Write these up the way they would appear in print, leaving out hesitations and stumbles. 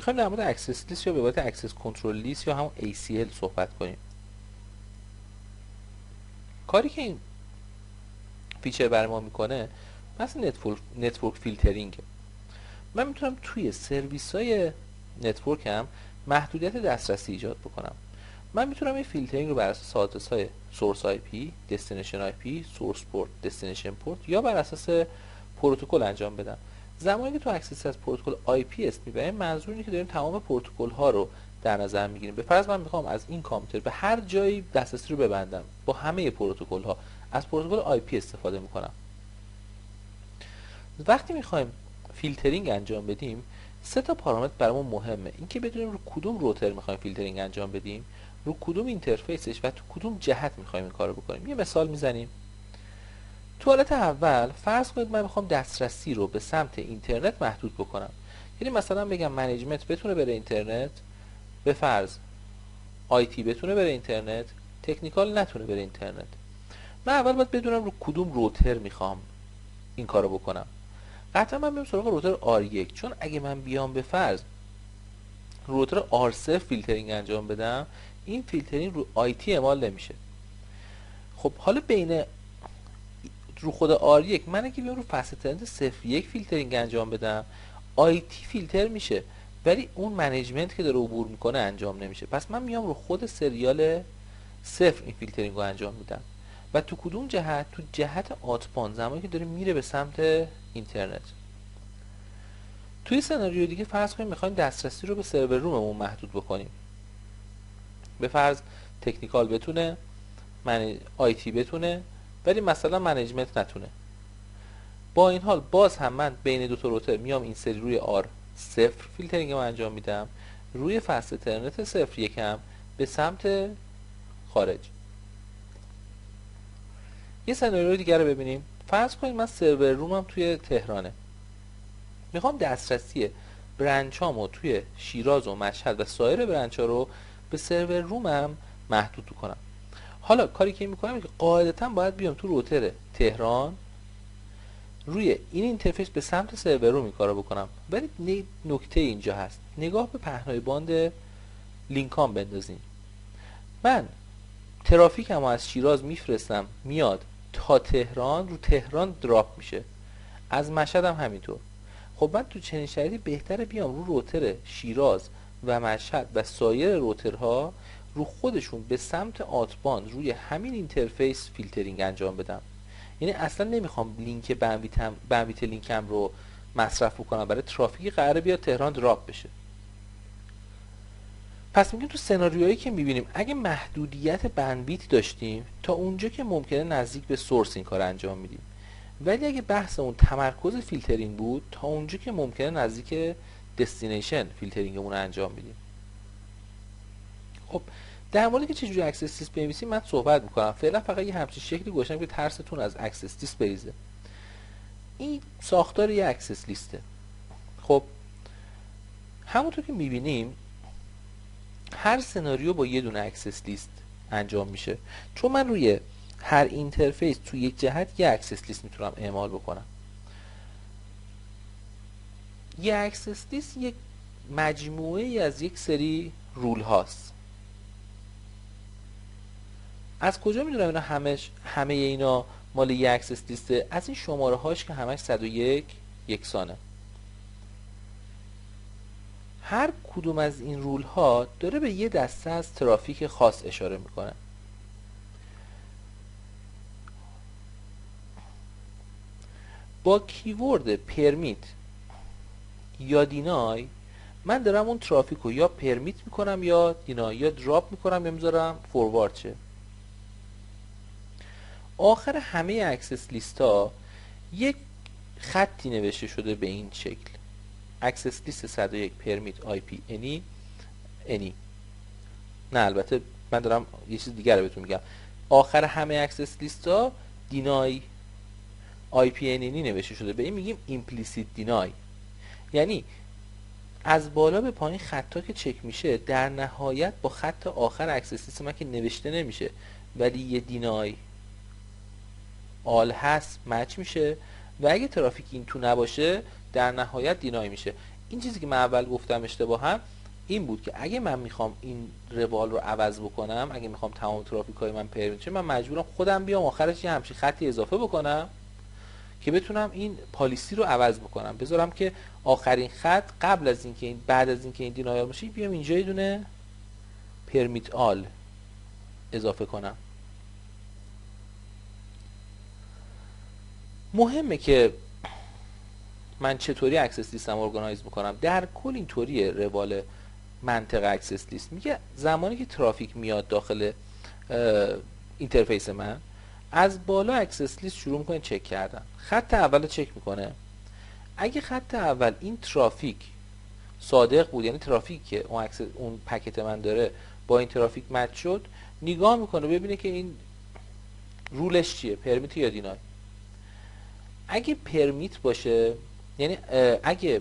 میخوایم در مورد اکسس لیست یا به عبارت اکسس کنترل لیست یا همون ACL صحبت کنیم. کاری که این فیچر برای ما میکنه مثلا نتورک فیلترینگ. من میتونم توی سرویس های نتورکم محدودیت دسترسی ایجاد بکنم. من میتونم این فیلترینگ رو بر اساس آدرس های سورس آی پی، دستینیشن آی پی، سورس پورت، دستینیشن پورت یا بر اساس پروتکل انجام بدم. زمانی که تو اکسس از پروتکل آی پی است میبریم، منظور اینه که داریم تمام پروتکل ها رو در نظر میگیریم. به فرض من میخوام از این کامپیوتر به هر جایی دسترسی رو ببندم با همه پروتکل ها، از پروتکل آی پی استفاده میکنم. وقتی میخوایم فیلترینگ انجام بدیم، سه تا پارامتر برامون مهمه. اینکه بدونیم رو کدوم روتر میخوایم فیلترینگ انجام بدیم، رو کدوم اینترفیسش و تو کدوم جهت میخوایم این کارو بکنیم. یه مثال میزنیم. تو حالت اول فرض کنید من میخوام دسترسی رو به سمت اینترنت محدود بکنم. یعنی مثلا بگم منیجمنت بتونه بره اینترنت، به فرض آیتی بتونه بره اینترنت، تکنیکال نتونه بره اینترنت. من اول باید بدونم رو کدوم روتر میخوام این کارو بکنم. قطعا من میرم سراغ روتر R1، چون اگه من بیام به فرض روتر R0 فیلترینگ انجام بدم، این فیلترینگ رو آیتی اعمال نمیشه. خب حالا بین رو خود R1 من اگه بیام رو فصل ترنت 01 فیلترینگ انجام بدم، آیتی فیلتر میشه ولی اون منیجمنت که داره عبور میکنه انجام نمیشه. پس من میام رو خود سریال 0 این فیلترینگ رو انجام میدم. و تو کدوم جهت؟ تو جهت آتپان، زمانی که داره میره به سمت اینترنت. توی سناریو دیگه فرض کنیم میخوایم دسترسی رو به سرور روممون محدود بکنیم. به فرض تکنیکال بتونه، آیتی بتونه، ولی مثلا منیجمنت نتونه. با این حال باز هم من بین دو تا روتر میام این سری روی R0 فیلترینگ رو انجام میدم، روی فصل ترنت 01 هم به سمت خارج. یه سناریو دیگه رو ببینیم. فرض کنید من سرور رومم توی تهرانه، میخوام دسترسی برنچامو توی شیراز و مشهد و سایر برنچا رو به سرور رومم محدود کنم. حالا کاری که میکنم که قاعدتا باید بیام تو روتر تهران، روی این اینترفیس به سمت سرور روم این کارو بکنم. ولی نکته اینجا هست، نگاه به پهنای باند لینکام بندازیم. من ترافیکمو از شیراز میفرستم میاد تا تهران، رو تهران دراپ میشه، از مشهد هم همینطور. خب من تو چنین شرایطی بهتره بیام رو روتر شیراز و مشهد و سایر روترها رو خودشون به سمت آتباند روی همین اینترفیس فیلترینگ انجام بدم. یعنی اصلا نمیخوام لینک بندویت لینکم رو مصرف کنم برای ترافیکی قراره بیاد تهران دراپ بشه. پس میگیم تو سناریوهایی که میبینیم اگه محدودیت بندویت داشتیم، تا اونجا که ممکنه نزدیک به سورس این کار انجام میدیم. ولی اگه بحث اون تمرکز فیلترینگ بود، تا اونجا که ممکنه نزدیک دستینیشن فیلترینگمون رو انجام بدیم. خب در مورد که چجوری اکسس لیست بنویسیم من صحبت میکنم. فعلا فقط یه همچین شکلی گذاشتم که ترستون از اکسس لیست بریزه. این ساختار یه اکسس لیسته. خب همونطور که میبینیم هر سناریو با یه دونه اکسس لیست انجام میشه، چون من روی هر اینترفیس تو یک جهت یه اکسس لیست میتونم اعمال بکنم. یه اکسس لیست یک مجموعه ای از یک سری رول هاست. از کجا میدونم اینا همه اینا مال یه اکسس لیسته؟ از این شماره هاش که همش 101 یکسانه. هر کدوم از این رول ها داره به یه دسته از ترافیک خاص اشاره میکنه. با کیورد پرمیت یا دینای من دارم اون ترافیک رو یا پرمیت میکنم یا دینای، یا دراپ میکنم یا میذارم فوروارد شه. آخر همه اکسس لیست ها یک خطی نوشته شده به این شکل: اکسس لیست 101 پرمیت آی پی انی. نه البته من دارم یه چیز دیگر رو بهتون میگم. آخر همه اکسس لیست ها دینای آی پی انی نوشته شده، به این میگیم ایمپلیسیت دینای. یعنی از بالا به پایین خطا که چک میشه، در نهایت با خط آخر اکسس لیست من که نوشته نمیشه ولی یه دینای آل هست مچ میشه، و اگه ترافیک این تو نباشه در نهایت دینای میشه. این چیزی که من اول گفتم اشتباهم این بود که اگه من میخوام این روال رو عوض بکنم، اگه میخوام تمام ترافیک های من پرمیت شه، من مجبورم خودم بیام آخرش یه همچین خطی اضافه بکنم که بتونم این پالیسی رو عوض بکنم، بذارم که آخرین خط قبل از اینکه این بعد از اینکه این دینایل باشه بیام اینجا یه دونه پرمیت آل اضافه کنم. مهمه که من چطوری اکسس لیستم ارگانایز میکنم. در کل اینطوریه روال منطقه اکسس لیست. میگه زمانی که ترافیک میاد داخل اینترفیس من، از بالا اکسس لیست شروع میکنه چک کردن. خط اول چک میکنه. اگه خط اول این ترافیک صادق بود، یعنی ترافیک که اون پکت من داره با این ترافیک مچ شد، نگاه میکنه ببینه که این رولش چیه، پرمیت یا دینای. اگه پرمیت باشه، یعنی اگه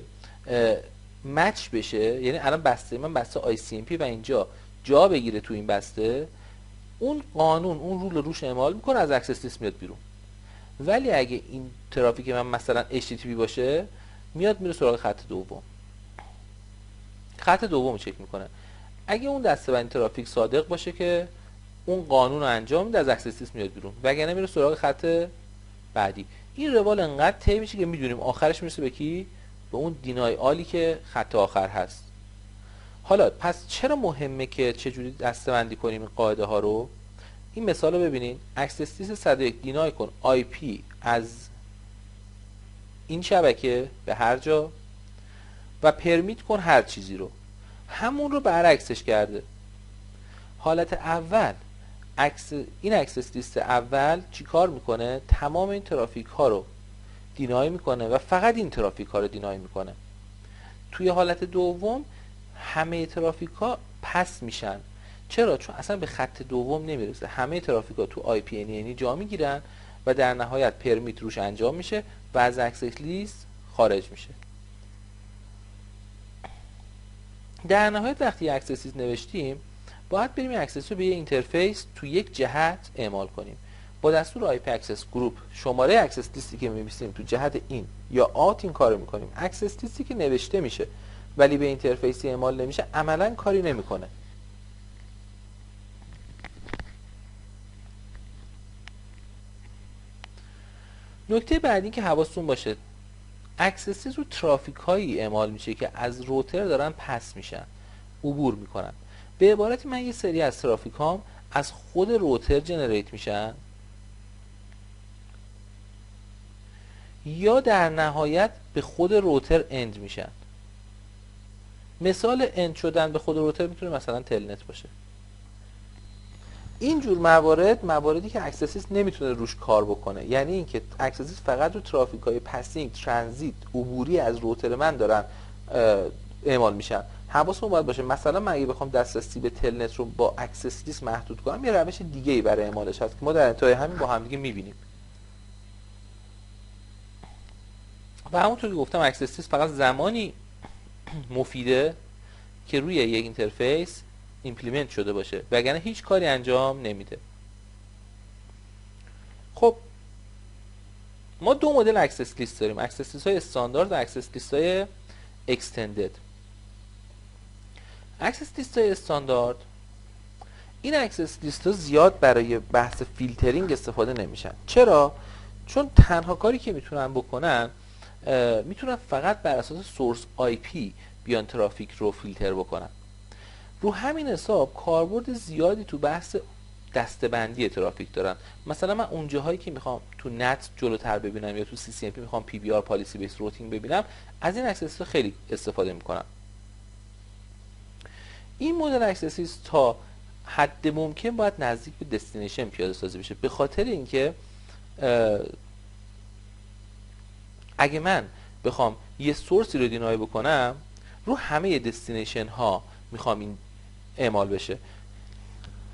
مچ بشه، یعنی الان بسته من بسته ICMP و اینجا جا بگیره تو این بسته، اون قانون اون رول روش اعمال میکنه، از اکسس لیست میاد بیرون. ولی اگه این ترافیک من مثلا HTTP باشه، میاد میره سراغ خط دوم. خط دوم چک میکنه. اگه اون دسته‌بندی ترافیک صادق باشه که اون قانون رو انجام میده، از اکسس لیست میاد بیرون، وگرنه میره سراغ خط بعدی. این روال انقدر طی میشه که میدونیم آخرش میرسه به کی؟ به اون دینای آلی که خط آخر هست. حالا پس چرا مهمه که چجوری دسته‌بندی کنیم این قاعده ها رو؟ این مثال رو ببینین. اکسس لیست 101 دینای کن IP از این شبکه به هر جا و پرمیت کن هر چیزی رو. همون رو برعکسش کرده. حالت اول این اکسس لیست اول چیکار میکنه؟ تمام این ترافیک ها رو دینای میکنه و فقط این ترافیک ها رو دینای میکنه. توی حالت دوم همه ترافیک ها پس میشن. چرا؟ چون اصلا به خط دوم نمیرسه. همه ترافیک ها تو IPNN جا میگیرن و در نهایت پرمیت روش انجام میشه و از اکسس لیست خارج میشه. در نهایت وقتی اکسس لیست نوشتیم، باید بریم این اکسس رو به یه اینترفیس تو یک جهت اعمال کنیم. با دستور IP اکسس گروپ شماره اکسس لیستی که می‌نویسیم تو جهت این یا آت این کارو می‌کنیم. اکسس لیستی که نوشته میشه ولی به اینترفیسی اعمال نمیشه، عملاً کاری نمی‌کنه. نکته بعدی که حواستون باشه، اکسس لیست رو ترافیک هایی اعمال میشه که از روتر دارن پس میشن، عبور میکنن. به عبارتی من یه سری از ترافیک هام از خود روتر جنریت میشن یا در نهایت به خود روتر اند میشن. مثال اند شدن به خود روتر میتونه مثلا تلنت باشه. این جور مواردی که اکسس لیست نمیتونه روش کار بکنه، یعنی اینکه اکسس لیست فقط رو ترافیک های پسینگ، ترانزیت، عبوری از روتر من دارن اعمال میشن. حواسمون باید باشه مثلا من اگه بخوام دسترسی به تلنت رو با اکسس لیست محدود کنم، یه روش دیگه ای برای اعمالش هست که ما در انتهای همین با هم دیگه میبینیم. و همونطور که گفتم اکسس لیست فقط زمانی مفیده که روی یک اینترفیس ایمپلیمنت شده باشه، وگرنه هیچ کاری انجام نمیده. خب ما دو مدل اکسس لیست داریم، اکسس لیست های استاندارد و اکسس لیست های اکستندد. اکسس لیست های استاندارد، این اکسس لیست ها زیاد برای بحث فیلترینگ استفاده نمیشن. چرا؟ چون تنها کاری که میتونن بکنن، میتونن فقط بر اساس سورس IP بیان ترافیک رو فیلتر بکنن. رو همین حساب کاربرد زیادی تو بحث دسته‌بندی ترافیک دارن. مثلا من اون جاهایی که میخوام تو نت جلوتر ببینم یا تو CCNP میخوام PBR پالیسی بیس روتینگ ببینم، از این اکسس خیلی استفاده میکنم. این مدل اکسس تا حد ممکن باید نزدیک به دستینیشن پیاده سازی بشه، به خاطر اینکه اگه من بخوام یه سورسی رو دینای بکنم، رو همه دستینیشن ها میخوام این اعمال بشه.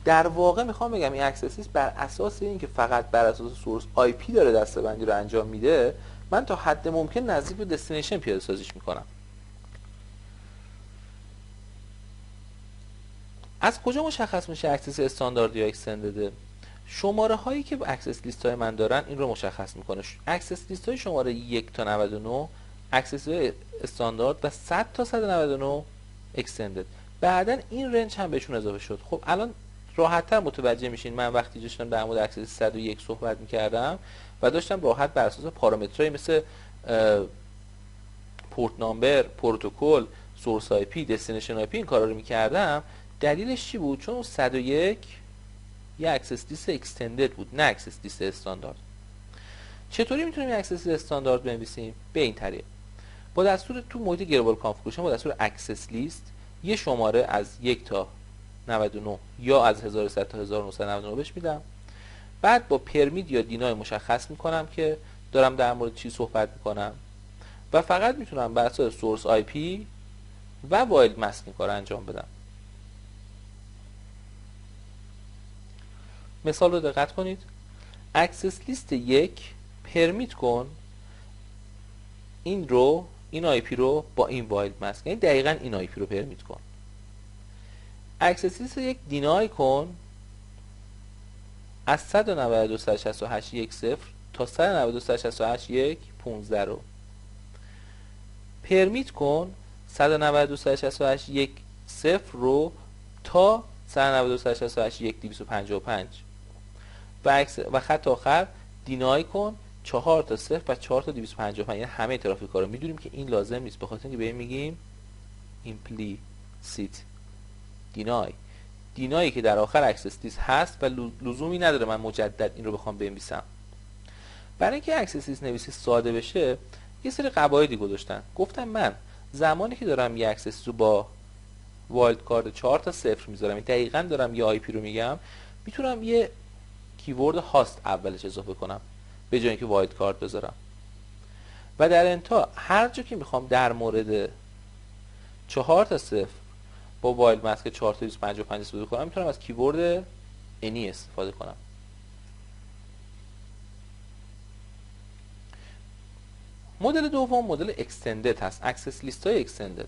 در واقع میخوام بگم این اکسس لیست بر اساس اینکه فقط بر اساس سورس IP داره دسته‌بندی رو انجام میده، من تا حد ممکن نزدیک به دستینیشن پیاده سازیش میکنم. از کجا مشخص میشه اکسس استاندارد یا اکستندد؟ شماره هایی که اکسس لیست های من دارن این رو مشخص میکنه. اکسس لیست های شماره 1 تا 99 اکسس استاندارد و 100 تا 199 اکستندد. بعدن این رنج هم بهشون اضافه شد. خب الان راحت‌تر متوجه میشین من وقتی داشتم در مورد اکسس 101 صحبت می‌کردم و داشتم راحت بر اساس پارامترهای مثل پورت نامبر، پروتکل، سورس آی پی، دستینیشن آی پی این کارا رو می‌کردم. دلیلش چی بود؟ چون 101 یه اکسس لیست اکستندد بود، نه اکسس لیست استاندارد. چطوری میتونیم یه اکسس استاندارد بنویسیم؟ به این طریق. با دستور تو محیط گلوبال کانفیگوریشن با دستور اکسس لیست یه شماره از 1 تا 99 یا از 1100 تا 1999 بهش میدم. بعد با پرمیت یا دینای مشخص میکنم که دارم در مورد چی صحبت میکنم و فقط میتونم بر اساس سورس آی پی و وایلد ماسکینگ کار انجام بدم. مثال رو دقت کنید. اکسس لیست 1 پرمیت کن این آی پی رو با این وایلد ماسک، یعنی دقیقاً این آی پی رو پرمیت کن. اکسس لیست 1 دینای کن از 192.168.1.0 تا 192.168.1.15 رو پرمیت کن 192.168.1.0 رو تا 192.168.1.255 و خط آخر دینای کن 4 تا 0 و 4 تا 255. یعنی همه ترافیک‌ها رو میدونیم که این لازم نیست، به خاطر اینکه بهش میگیم implicit deny. دینایی که در آخر اکسس لیست هست و لزومی نداره من مجدد این رو بخوام بنویسم. برای اینکه اکسس لیست نویسی ساده بشه یه سری قواعدی گذاشتن. گفتم من زمانی که دارم یه اکسس رو با وایلد کارت 4 تا 0 میذارم، دقیقاً دارم یه آی پی رو میگم، میتونم یه کیورد هاست اولش اضافه کنم به جای اینکه وایلد کارت بذارم. و در انتها هر جا که میخوام در مورد 4 تا 0 با وایلد ماسک 4 تا 255 استفاده کنم، میتونم از کیورد انی استفاده کنم. مدل دوم مدل اکستندد هست، اکسس لیست های اکستندد.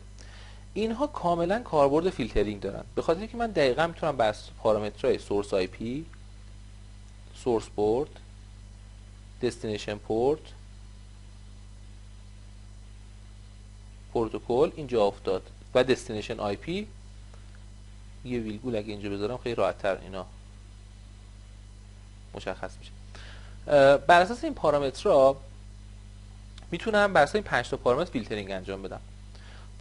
اینها کاملا کاربرد فیلترینگ دارن، به خاطر اینکه من دقیقاً میتونم بر پارامترهای سورس آی پی، سورس پورت، دستینیشن پورت، پروتکل اینجا افتاد و دستینیشن آی پی، یه ویلگول اگه اینجا بذارم خیلی راحت‌تر اینا مشخص میشه. بر اساس این پارامترها میتونم بر اساس این 5 تا پارامتر فیلترینگ انجام بدم.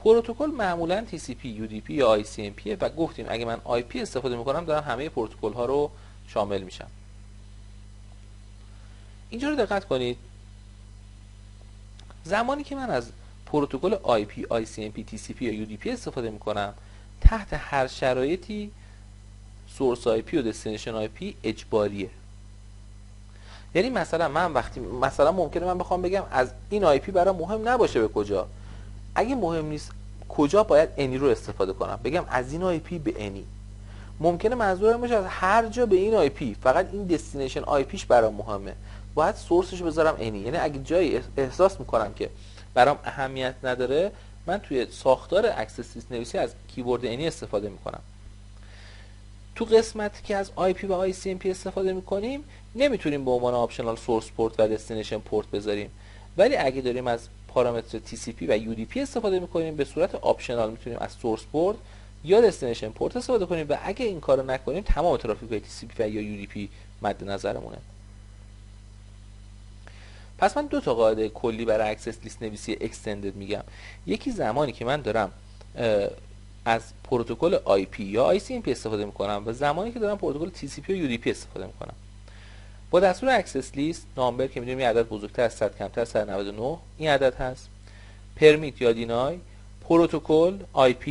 پروتکل معمولا TCP، UDP یا ICMP و گفتیم اگه من IP استفاده میکنم دارم همه پروتکل ها رو شامل میشم. اینجا رو دقت کنید. زمانی که من از پروتکل IP، ICMP، TCP یا UDP استفاده میکنم تحت هر شرایطی سورس IP و دستینیشن IP اجباریه. یعنی مثلا من وقتی ممکنه من بخوام بگم از این آی پی برام مهم نباشه به کجا، اگه مهم نیست کجا باید انی رو استفاده کنم، بگم از این آی پی به انی. ممکنه منظورم باشه از هر جا به این آی پی، فقط این دستینیشن آی پیش برام مهمه، باید سورسش بذارم انی. یعنی اگه جایی احساس میکنم که برام اهمیت نداره، من توی ساختار اکسس لیست نویسی از کیورد انی استفاده میکنم. تو قسمتی که از IP و ICMP استفاده میکنیم نمیتونیم به عنوان آپشنال سورس پورت و دستینیشن پورت بذاریم، ولی اگه داریم از پارامتر TCP و UDP استفاده میکنیم به صورت آپشنال میتونیم از سورس پورت یا دستینیشن پورت استفاده کنیم و اگه این کارو نکنیم تمام ترافیک های TCP و یا UDP مد نظرمونه. پس من 2 تا قاعده کلی برای اکسس لیست نویسی اکستندد میگم. یکی زمانی که من دارم از پروتکل IP یا ICMP استفاده میکنم و زمانی که دارم پروتکل TCP یا UDP استفاده میکنم. با دستور اکسس لیست نامبر که میدونیم یه عدد بزرگتر از 100 کمتر از 199 این عدد هست، پرمیت یا دینای، پروتکل IP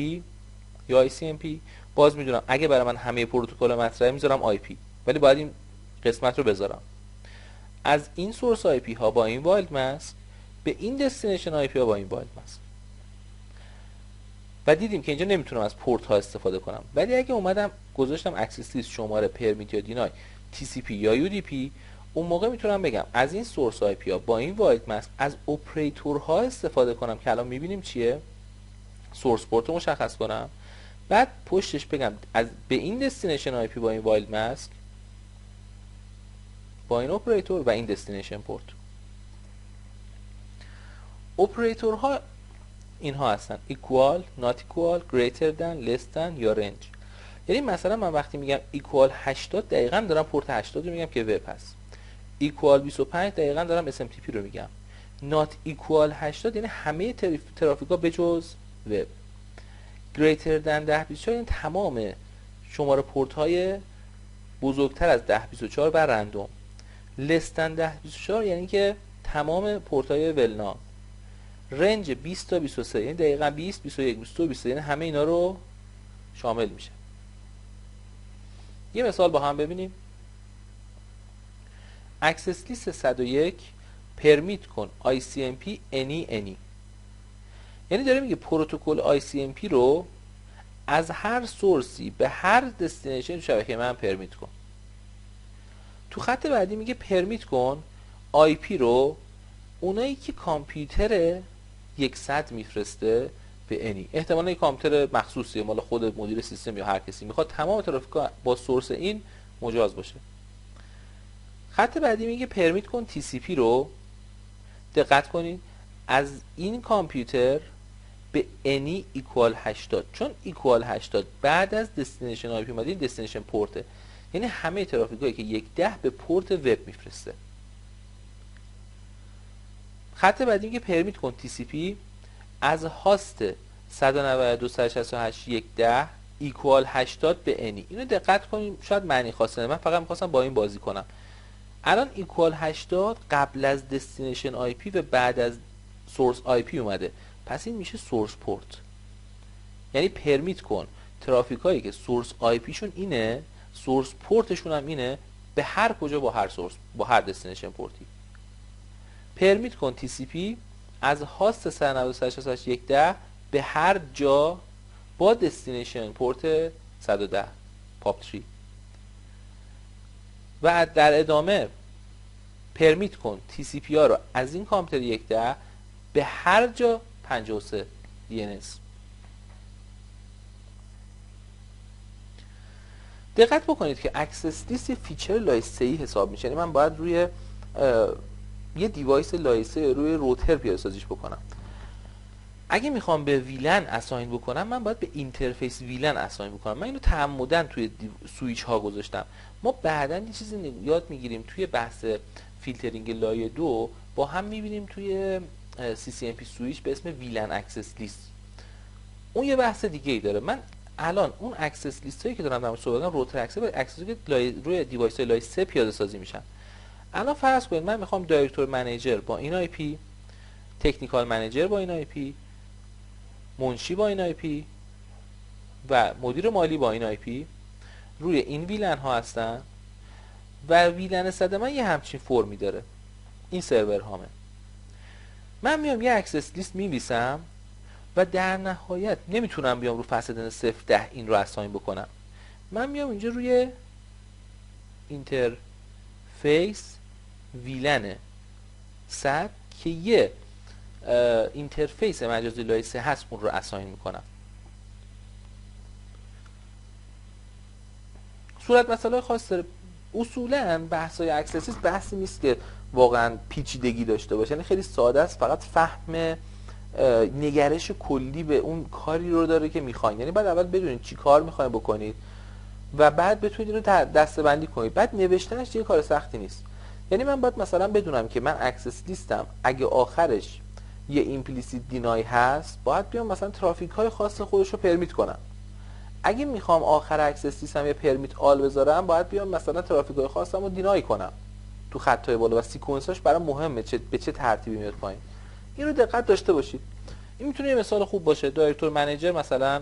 یا ICMP. باز میدونم اگه برای من همه پروتکل مطرحه میذارم IP، ولی باید این قسمت رو بذارم. از این سورس IP ها با این وایلد ماسک به این دستینیشن IP ها با این وایلد ماسک. و دیدیم که اینجا نمیتونم از پورت ها استفاده کنم، ولی اگه اومدم گذاشتم اکسس لیست شماره پرمیت یا دینای TCP یا UDP، اون موقع میتونم بگم از این سورس آی پی ها با این وایلد ماسک از اپراتورها استفاده کنم که الان میبینیم چیه، سورس پورت رو مشخص کنم، بعد پشتش بگم از به این دستینیشن آی پی با این وایلد ماسک با این اپراتور و این دستینیشن پورت. اپراتورها اینها هستن: equal, not equal, greater than, less than یا range. یعنی مثلا من وقتی میگم equal 80 دقیقاً دارم پورت 80 رو میگم که وب هست. equal 25 دقیقاً دارم SMTP رو میگم. not equal 80 یعنی همه ترافیکا به جز وب. greater than 1024 یعنی تمام شماره پورت های بزرگتر از 1024 بر رندوم. less than 1024 یعنی که تمام پورت های ولنام. رنج 20 تا 23 یعنی دقیقاً 20 21 22 23 یعنی همه اینا رو شامل میشه. یه مثال با هم ببینیم. اکسس لیست 101 پرمیت کن ICMP any. یعنی داره میگه پروتکل ICMP رو از هر سورسی به هر دستینیشن شبکه من پرمیت کن. تو خط بعدی میگه پرمیت کن IP رو اونایی که کامپیوتر 100 میفرسته به انی. احتمالاً یک کامپیوتر مخصوصیه مال خود مدیر سیستم یا هر کسی میخواد تمام ترافیک با سورس این مجاز باشه. خط بعدی میگه پرمیت کن TCP رو، دقت کنید، از این کامپیوتر به انی ایکوال 80 چون ایکوال 80 بعد از دستینیشن آی پی اومده این دستینیشن پورته، یعنی همه ترافیکایی که 110 به پورت وب میفرسته. خط بعدی میگه پرمیت کن TCP از هاست 192.168.1.10 ایکوال 80 به انی. اینو دقت کنید، شاید معنی خاصه من فقط می‌خواستم با این بازی کنم. الان ایکوال 80 قبل از دستینیشن آی پی و بعد از سورس آی پی اومده، پس این میشه سورس پورت. یعنی پرمیت کن ترافیک هایی که سورس آی پی شون اینه، سورس پورتشون هم اینه، به هر کجا با هر سورس با هر دستینیشن پورتی. پرمیت کن TCP از هاست 192.168.1.10 به هر جا با دستینیشن پورت 110 پاپ 3 و در ادامه پرمیت کن TCP ها رو از این کامپیوتر 110 به هر جا 53 DNS. دقت بکنید که اکسس لیست فیچر لایسه‌ای حساب میشه. یعنی من باید روی یه دیوایس لایسه روی روتر پیاده سازیش بکنم. اگه میخوام به ویلن اساین بکنم من باید به اینترفیس ویلن اساین بکنم. من اینو تعمدن توی سویچ ها گذاشتم. ما بعداً یه چیزی یاد میگیریم توی بحث فیلترینگ لایه 2 با هم میبینیم توی CCNP سویچ به اسم ویلن اکسس لیست. اون یه بحث دیگه ای داره. من الان اون اکسس لیست هایی که دارم در مورد صحبت می‌کنم روتر اکسس که روی دیوایس لایه 3 پیاده سازی میشن. الان فرض کنید من میخوام دایرکتور منیجر با این آی پی، تکنیکال منیجر با این آی پی، منشی با این آی پی و مدیر مالی با این آی پی روی این ویلن ها هستن و ویلن صد من یه همچین فرمی داره. این سرور هامه. من میام یه اکسس لیست می‌نویسم و در نهایت نمیتونم بیام رو فاصله 0.10 این رو اساین بکنم. من میام اینجا روی اینترفیس ویلن 100 که یه اینترفیس مجازی لایه 3 هست اون رو اساین میکنم. صورت مسئله خاص داره. اصولا بحث‌های اکسسیس بحثی نیست که واقعا پیچیدگی داشته باشه، یعنی خیلی ساده است، فقط فهم نگرش کلی به اون کاری رو داره که میخواین. یعنی بعد اول بدونید چی کار میخواین بکنید و بعد بتونید اینو دسته‌بندی کنید. بعد نوشتنش یه کار سختی نیست. یعنی من باید مثلا بدونم که من اکسس لیستم اگه آخرش یه ایمپلیسیت دینای هست باید بیام مثلا ترافیک های خاص خودش رو پرمیت کنم. اگه میخوام آخر اکسس لیستم یه پرمیت آل بذارم باید بیام مثلا ترافیک های خاصم رو دینای کنم تو خطای بالا و سیکونساش برام مهمه به چه ترتیبی میاد پایین. این رو دقت داشته باشید. این میتونه یه مثال خوب باشه. دایرکتور منیجر مثلا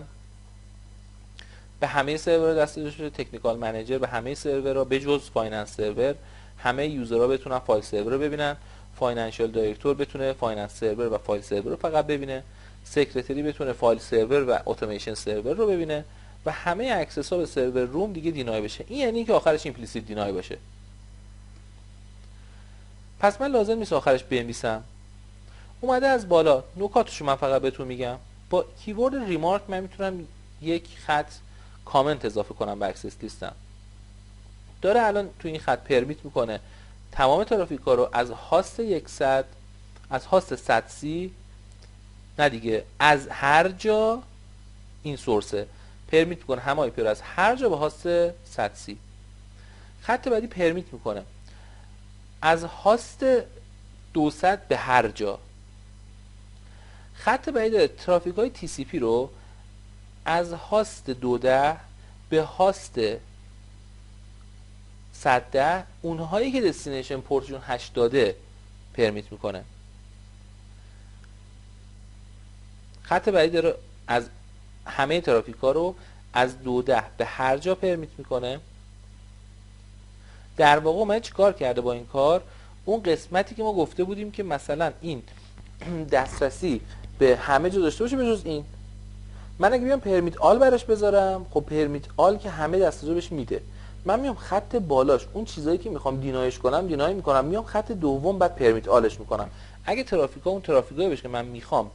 به همه سرور دسترسی داشته، تکنیکال منیجر به همه سرورها به جز فایننس سرور، همه یوزرها بتونن فایل سرور رو ببینن، فاینانشال دایرکتور بتونه فایننس سرور و فایل سرور رو فقط ببینه، سکرتری بتونه فایل سرور و اتوماسیون سرور رو ببینه و همه اکسس ها به سرور روم دیگه دینای بشه. این یعنی که آخرش ایمپلیسیت دینای باشه. پس من لازم نیست آخرش بنویسم. اومده از بالا نکاتشو من فقط بهتون میگم. با کیورد ریمارک من میتونم یک خط کامنت اضافه کنم به اکسس لیستم. داره الان تو این خط پرمیت میکنه تمام ترافیک ها رو از هاست 100 از هاست 100C نه دیگه، از هر جا این سورسه پرمیت میکنه همه آی پی رو از هر جا به هاست 130. خط بعدی پرمیت میکنه از هاست 200 به هر جا. خط بعدی داره ترافیک های تی سی پی رو از هاست 210 به هاست 110 اونهایی که دستینیشن پورتشون 80 پرمیت میکنه. خط بعدی داره از همه ترافیک ها رو از 210 به هر جا پرمیت میکنه. در واقع اومده چیکار کرده با این کار؟ اون قسمتی که ما گفته بودیم که مثلا این دسترسی به همه جا داشته باشه به جز این، من اگه بیام پرمیت آل براش بذارم، خب پرمیت آل که همه دسترسی بهش میده، من میام خط بالاش اون چیزایی که میخوام دینایش کنم دینای میکنم، میام خط دوم بعد پرمیت آلش میکنم. اگه ترافیکا اون ترافیکایی باشه که من میخوام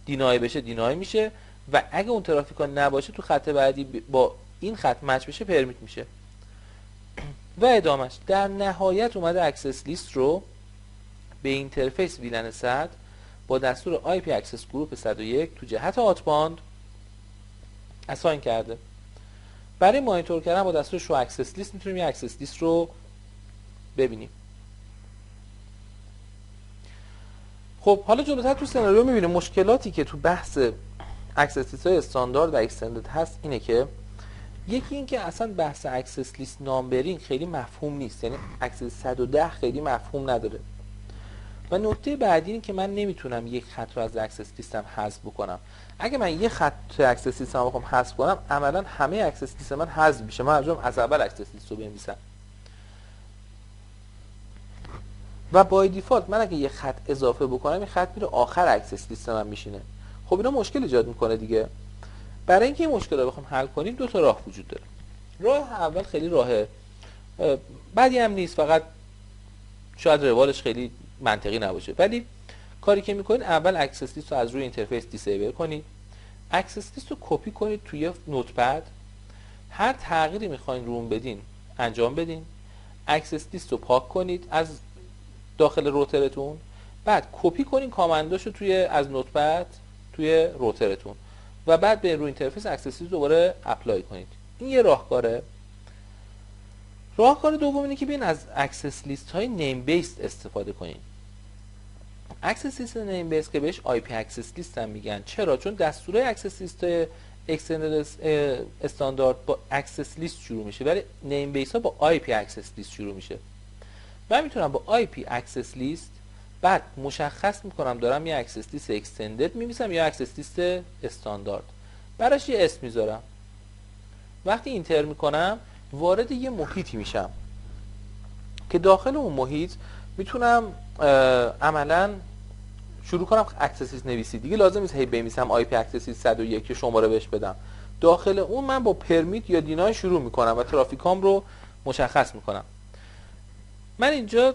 دینای بشه دینای میشه، و اگه اون ترافیکا نباشه تو خط بعدی با این خط مچ بشه پرمیت میشه. و ادامش در نهایت اومده اکسس لیست رو به اینترفیس ویلن 100 با دستور آی پی اکسس گروپ 101 تو جهت آتباند اساین کرده. برای مانیتور کردن با دستور شو اکسس لیست میتونیم یه اکسس لیست رو ببینیم. خب حالا جلوتر تو سناریو میبینیم مشکلاتی که تو بحث اکسس لیست های استاندارد و اکستندد هست اینه که یکی این که اصلا بحث اکسس لیست نامبرینگ خیلی مفهوم نیست، یعنی اکسس 110 خیلی مفهوم نداره. و نکته بعدی این که من نمیتونم یک خط رو از اکسس لیستم حذف بکنم. اگه من یک خط تو اکسس لیستم بخوام حذف کنم، عملا همه اکسس لیست من حذف میشه، من مجبورم از اول اکسس لیست رو بنویسم. و بای دیفالت من اگه یه خط اضافه بکنم این خط میره آخر اکسس لیست من میشینه. خب اینا مشکل ایجاد میکنه دیگه. برای اینکه این مشکل رو بخوام حل کنیم دو تا راه وجود داره. راه اول خیلی راه بدی هم نیست، فقط شاید روالش خیلی منطقی نباشه، ولی کاری که میکنید اول اکسس لیست رو از روی اینترفیس دیسیبل کنید، اکسس لیست رو کپی کنید توی نوتپد، هر تغییری میخواین روم بدین انجام بدین، اکسس لیست رو پاک کنید از داخل روترتون، بعد کپی کنین کامنداشو از نوتپد توی روترتون و بعد به روی اینترفیس اکسس لیست دوباره اپلای کنید. این یه راهکاره. راهکار دوم اینه که بیاین از اکسس لیست های نیم بیس استفاده کنین. اکسس لیست نیم بیس که بهش آی پی اکسس لیست هم میگن. چرا؟ چون دستورهای اکسس لیست های اکستندد استاندارد با اکسس لیست شروع میشه، ولی نیم بیس ها با آی پی اکسس لیست شروع میشه. من میتونم با آی پی اکسس لیست بعد مشخص میکنم دارم یه اکسس لیست اکستندد میمیسم یا اکسس لیست استاندارد، براش یه اسم میذارم. وقتی اینتر میکنم وارد یه محیطی میشم که داخل اون محیط میتونم عملا شروع کنم اکسس لیست نویسی. دیگه لازم نیست هی بنویسم آی پی اکسس لیست 101 شماره بهش بدم. داخل اون من با پرمیت یا دینای شروع میکنم و ترافیکام رو مشخص میکنم. من اینجا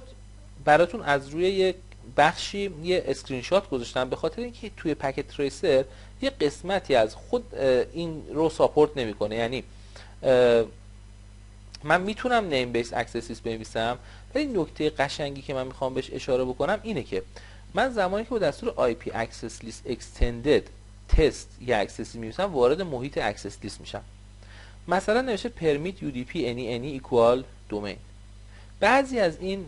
براتون از روی یک بخشی یه اسکرین شات گذاشتم به خاطر اینکه توی پکت تریسر یه قسمتی از خود این رو ساپورت نمیکنه. یعنی من میتونم نیم بیس اکسس لیست بنویسم، ولی نکته قشنگی که من میخوام بهش اشاره بکنم اینه که من زمانی که با دستور آی پی اکسس لیست اکستندد تست یا اکسس می‌نویسم وارد محیط اکسس لیست میشم. مثلا نوشته پرمیت یو دی پی any ایکوال دومین. بعضی از این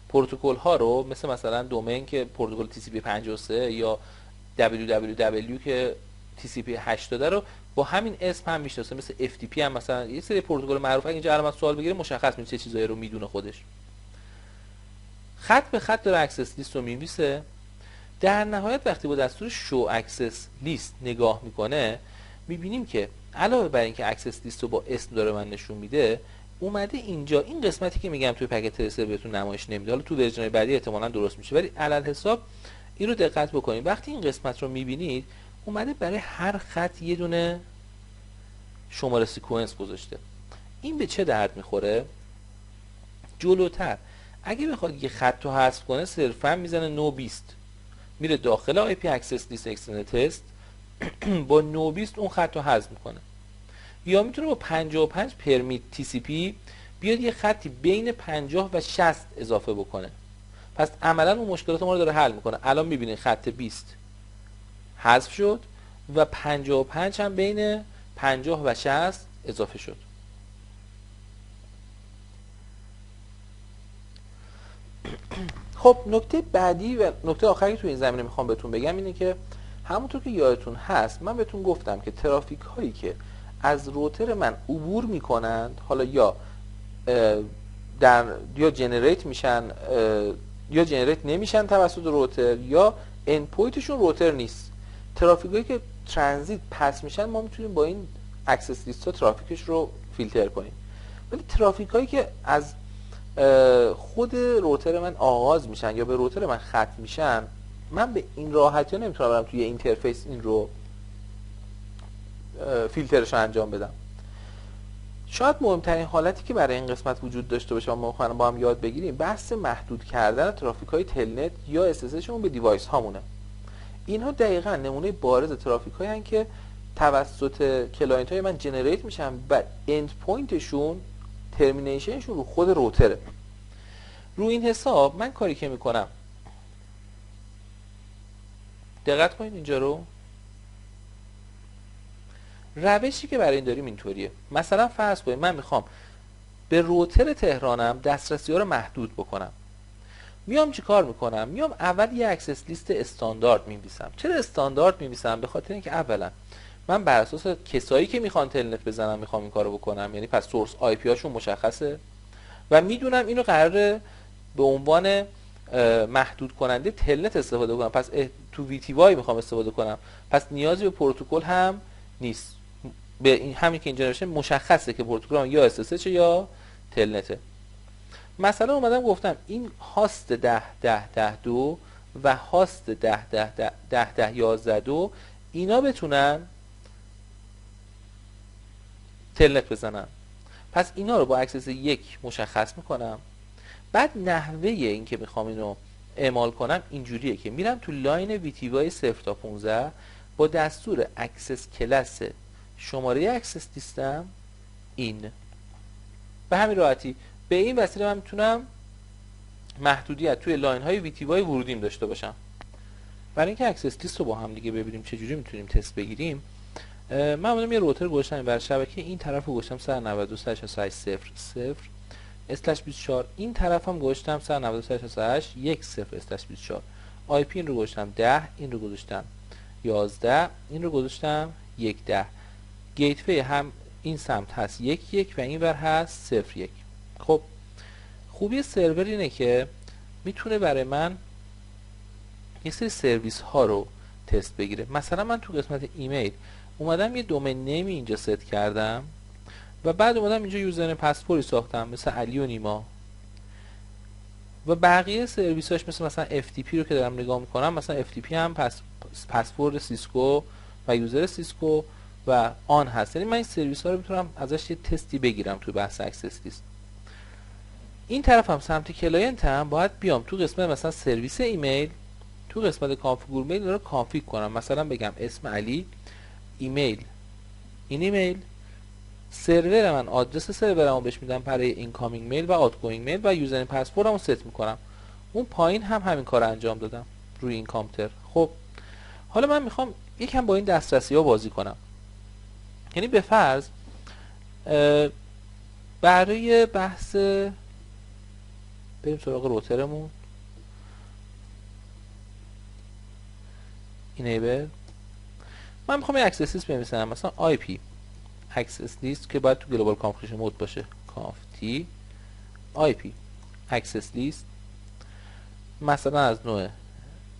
پروتکل ها رو مثلا دومین که پروتکل TCP 53 یا www که TCP 80 رو با همین اسم هم میشناسه، مثل FTP هم مثلا یه سری پروتکل معروف. اگه اینجا علامت سوال بگیره مشخص میشه چه چیزایی رو میدونه خودش. خط به خط داره اکسس لیست رو می‌نویسه. در نهایت وقتی با دستور شو اکسس لیست نگاه میکنه میبینیم که علاوه بر اینکه اکسس لیست رو با اسم داره من نشون میده، اومده اینجا این قسمتی که میگم توی پکت تریسر بهتون نمایش نمیده، حالا تو ورژن بعدی احتمالاً درست میشه، ولی علل حساب این رو دقت بکنید. وقتی این قسمت رو میبینید اومده برای هر خط یه دونه شماره سیکونس گذاشته. این به چه درد میخوره؟ جلوتر اگه بخواد یه خط رو حذف کنه صرفا میزنه نو 20 میره داخل آی پی اکسس لیست اکستندد تست با نو 20 اون خط رو حذف میکنه. یا میتونه با 55 پرمیت تی سی پی بیاد یه خطی بین 50 و 60 اضافه بکنه. پس عملا اون مشکلات ما رو داره حل میکنه. الان میبینید خط 20 حذف شد و 55 هم بین 50 و 60 اضافه شد. خب نکته بعدی و نکته آخری که تو این زمینه میخوام بهتون بگم اینه که همونطور که یادتون هست من بهتون گفتم که ترافیک هایی که از روتر من عبور میکنند، حالا یا یا جنریت میشن یا جنریت نمیشن توسط روتر، یا اندپوینتشون روتر نیست. ترافیک هایی که ترانزیت پس میشن ما میتونیم با این اکسس لیست ها ترافیکش رو فیلتر کنیم. ولی ترافیک هایی که از خود روتر من آغاز میشن یا به روتر من ختم میشن، من به این راحتی ها نمیتونم برم توی اینترفیس این رو فیلترش رو انجام بدم. شاید مهمترین حالتی که برای این قسمت وجود داشته باشه و ما می‌خوایم با هم یاد بگیریم بحث محدود کردن ترافیک های تلنت یا اس‌اس‌شون به دیوایس هامونه. اینها دقیقاً نمونه بارز ترافیک هایی هستند که توسط کلاینت های من جنریت میشن و اند پوینتشون ترمینیشنشون رو خود روتره. رو این حساب من کاری که میکنم، دقت کنید اینجا رو، روشی که برای این داریم اینطوریه. مثلا فرض کنید من میخوام به روتر تهرانم دسترسی ها رو محدود بکنم. میام چی کار میکنم؟ میام اول یه اکسس لیست استاندارد می‌نویسم. چرا استاندارد می‌نویسم؟ به خاطر اینکه اولا من بر اساس کسایی که میخوان تلنت بزنم میخوام این کارو بکنم، یعنی پس سورس آی پی هاشون مشخصه و میدونم اینو قراره به عنوان محدود کننده تلنت استفاده کنم، پس تو وی تی وای میخوام استفاده کنم، پس نیازی به پروتکل هم نیست. به این همین که اینجا نوشته مشخصه که پروتکل یا اس اس یا تلنته. مثلا اومدم گفتم این هاست 10.10.10.2 و هاست 10.10.10.11.2 اینا بتونن تلنت بزنن. پس اینا رو با اکسس 1 مشخص میکنم. بعد نحوه این که میخوام اینو اعمال کنم اینجوریه که میرم تو لاین وی تی وای 0 تا 15 با دستور اکسس کلاس شماره اکسس لیستم این. به همین راحتی به این وسیله من میتونم محدودیت توی لاین های وی تی وای ورودیم داشته باشم. برای اینکه اکسس لیست رو با هم دیگه ببینیم چجوری میتونیم تست بگیریم، من اومدم یه روتر گذاشتم برای شبکه، این طرف رو گذاشتم 192.168.0/24، این طرف هم گذاشتم 192.168.1.0/24. آی پی این رو گذاشتم 10، این رو گذاشتم 11، این رو گذاشتم 1.10. گیتوی هم این سمت هست 1.1 و این ور هست 0.1. خب خوبی سرور اینه که میتونه برای من یه سری سرویس ها رو تست بگیره. مثلا من تو قسمت ایمیل اومدم یه دومین نیمی اینجا ست کردم و بعد اومدم اینجا یوزرنیم پسوردی ساختم مثل علی و نیما و بقیه سرویساش مثلا FTP رو که دارم نگاه میکنم، مثلا FTP هم پسورد سیسکو و یوزر سیسکو و آن هست. یعنی من این سرویس ها رو میتونم ازش یه تستی بگیرم تو بحث اکسس لیست. این طرف هم سمت کلاینت هم باید بیام تو قسمت مثلا سرویس ایمیل، تو قسمت کانفیگور میل رو کانفیگ کنم. مثلا بگم اسم علی، ایمیل، این ایمیل، سرور من آدرس سرورمو بهش میدم برای اینکامینگ میل و آوتگوینگ میل و یوزر پسوردمو ست میکنم. اون پایین هم همین کار انجام دادم روی این کامپیوتر. خب حالا من میخوام یکم با این دسترسی ها بازی کنم. یعنی به فرض برای بحث بریم سراغ روترمون، اینیبل، من میخوام یه اکسس لیست بنویسم، مثلا آی پی اکسس لیست که باید تو گلوبال کانفیگریشن مود باشه، کانف تی آی پی اکسس لیست، مثلا از نوع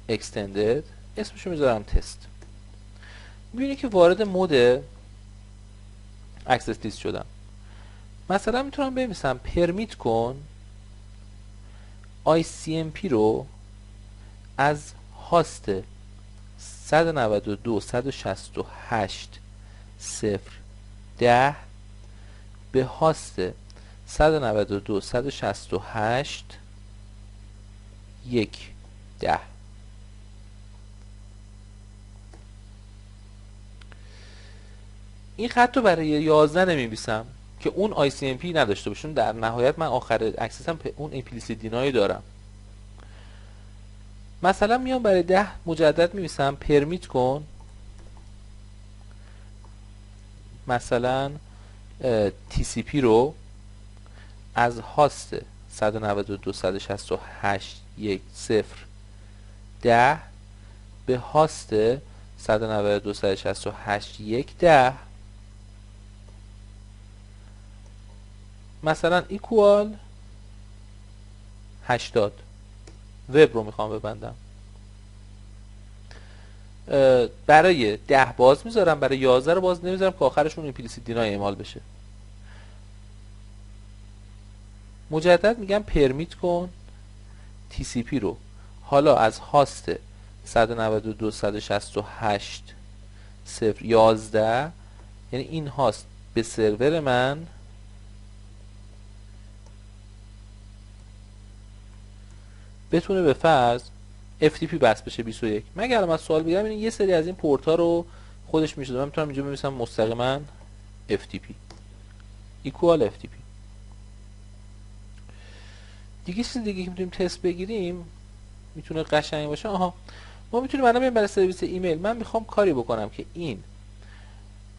اکستندد، اسمشو میذارم تست. میبینی که وارد مود اکسس لیست شدم. مثلا میتونم بنویسم پرمیت کن ICMP رو از هاست 192.168.0.10 به هاست 192.168.1.10. این خط رو برای 11 نمی‌نویسم که اون ICMP نداشته باشون. در نهایت من آخر اکسسم اون implicit deny دارم. مثلا میام برای 10 مجدد می‌نویسم پرمیت کن مثلا TCP رو از هاست 192.168.1.0.10 به هاست 192.168.1.10 مثلا ایکوال 80 وب رو میخوام ببندم. برای 10 باز میذارم، برای 11 رو باز نمیذارم که آخرشون ایمپلیسیت دینای اعمال بشه. مجدد میگم پرمیت کن TCP رو حالا از هاست 192.168.0.11 یعنی این هاست به سرور من بتونه به فرض FTP بس بشه 21. مگر الان من سوال بگم این یه سری از این پورت ها رو خودش میشه، من میتونم اینجا بنویسم مستقیما FTP equal FTP. دیگه چیز دیگه که میتونیم تست بگیریم میتونه قشنگ باشه. ما میتونیم الان بریم برای سرویس ایمیل من میخوام کاری بکنم که این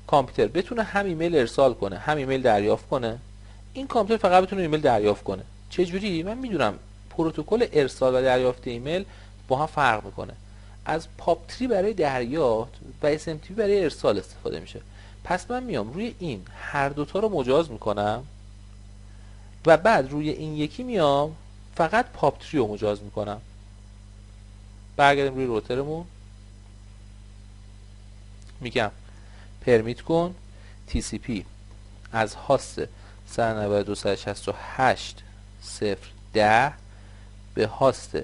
کامپیوتر بتونه هم ایمیل ارسال کنه هم ایمیل دریافت کنه. این کامپیوتر فقط بتونه ایمیل دریافت کنه. چه جوری؟ من میدونم پروتکل ارسال و دریافت ایمیل با هم فرق میکنه. از POP3 برای دریافت و SMTP برای ارسال استفاده میشه. پس من میام روی این هر دوتا رو مجاز میکنم و بعد روی این یکی میام فقط POP3 رو مجاز میکنم. برگردیم روی روترمون، میگم پرمیت کن TCP از هاست 192.168.0.10 به هاست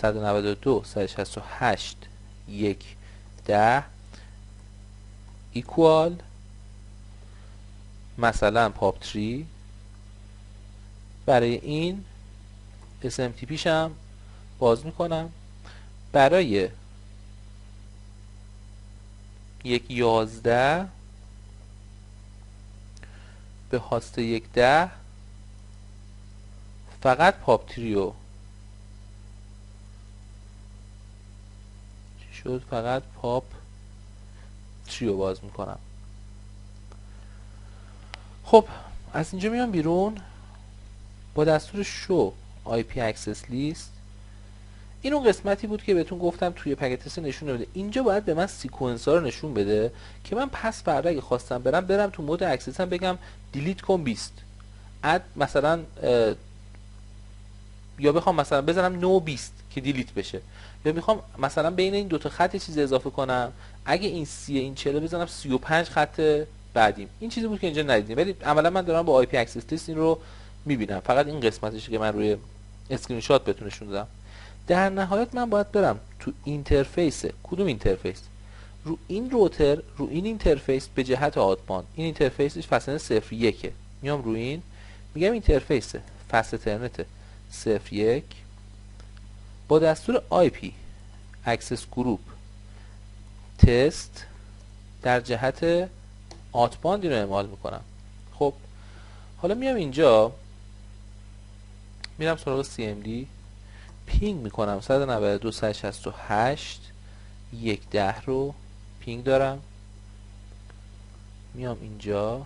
192.168.1.10 ایکوال مثلا POP3. برای این SMTP شم باز میکنم، برای 1.11 به هاست 1.10 فقط POP3 رو شد فقط POP3 رو باز میکنم. خب از اینجا میام بیرون با دستور شو IP access list. این اون قسمتی بود که بهتون گفتم توی پکت تست نشون نمیده. اینجا باید به من سیکونسا رو نشون بده که من پس فردا اگه خواستم برم تو مود اکسس هم بگم دیلیت کن 20 اد مثلا یا بخوام مثلا بزنم نو 20 که دیلیت بشه، یا میخوام مثلا بین این دوتا خط چیز اضافه کنم اگه این 30 این 40 بزنم 35 خط بعدیم. این چیزی بود که اینجا ندیدیم ولی عملا من دارم با IP access list این رو میبینم. فقط این قسمتشه که من روی اسکرین شات بهتون نشون دادم. در نهایت من باید برم تو اینترفیس. کدوم اینترفیس؟ رو این روتر، رو این اینترفیس به جهت آدمان. این اینترفیسش فاصله 0.1 میام رو این میگم اینترفیس فست اترنت 0.1 با دستور IP access group تست در جهت آتباند اینو اعمال میکنم. خب حالا میام اینجا میرم سراغ CMD پینگ میکنم 192.168.1.10 رو پینگ دارم. میام اینجا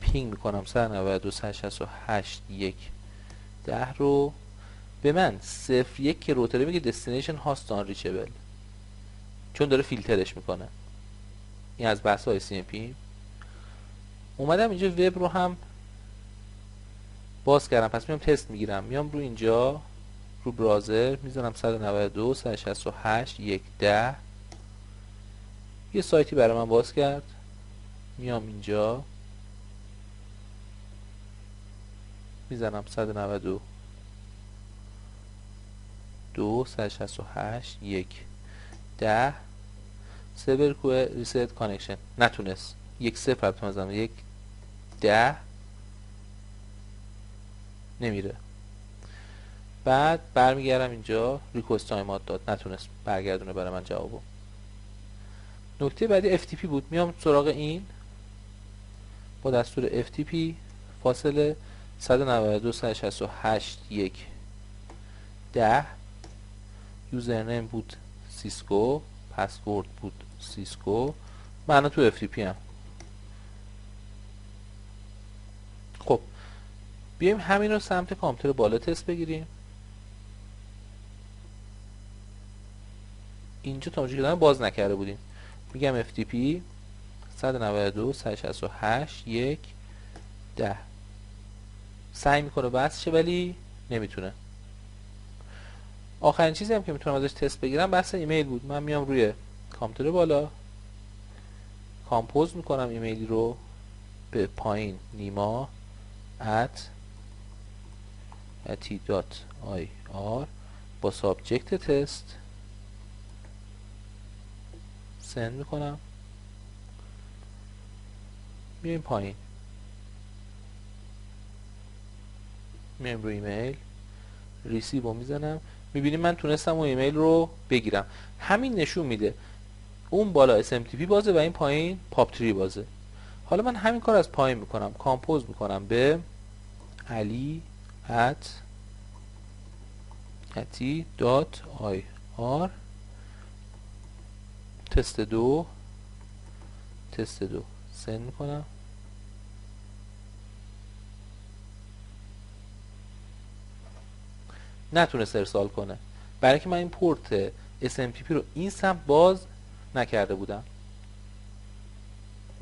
پینگ میکنم 192.168.1.10 رو به من 0.1 که روتره میگه destination host unreachable چون داره فیلترش میکنه. این از بحث های CMP. اومدم اینجا وب رو هم باز کردم، پس میام تست میگیرم. میام رو اینجا رو براوزر میزنم 192.168.1.10 یه سایتی برای من باز کرد. میام اینجا میزنم 192.168.1.10 سرور کوه ریست کانکشن نتونست 1.0 البته مثلا 1.10 نمیره. بعد برمیگردم اینجا ریکوست تایم داد نتونست برگردونه برای من جوابو. نکته بعدی FTP بود. میام سراغ این با دستور FTP فاصله 192.168.1.10 یوزرنیم بود سیسکو، پسورد بود سیسکو، من تو FTP هم. خب بیایم همین رو سمت کامپیوتر بالا تست بگیریم. اینجا تا اونجا که باز نکرده بودیم. میگم FTP 192 168 1 10. سعی میکنه بس شه ولی نمیتونه. آخرین چیزی هم که میتونم ازش تست بگیرم بحث ایمیل بود. من میام روی کامپیوتر بالا، کامپوز میکنم ایمیلی رو به پایین نیما @IT.ir با سابجکت تست سند میکنم. میایم پایین، میایم روی ایمیل، ریسیو رو میزنم. میبینیم من تونستم اون ایمیل رو بگیرم. همین نشون میده اون بالا SMTP بازه و این پایین POP3 بازه. حالا من همین کار از پایین میکنم، کامپوز میکنم به ali @ati.ir تست 2 سند میکنم. نتونست ارسال کنه برای که من این پورت SMTP رو این سمت باز نکرده بودم.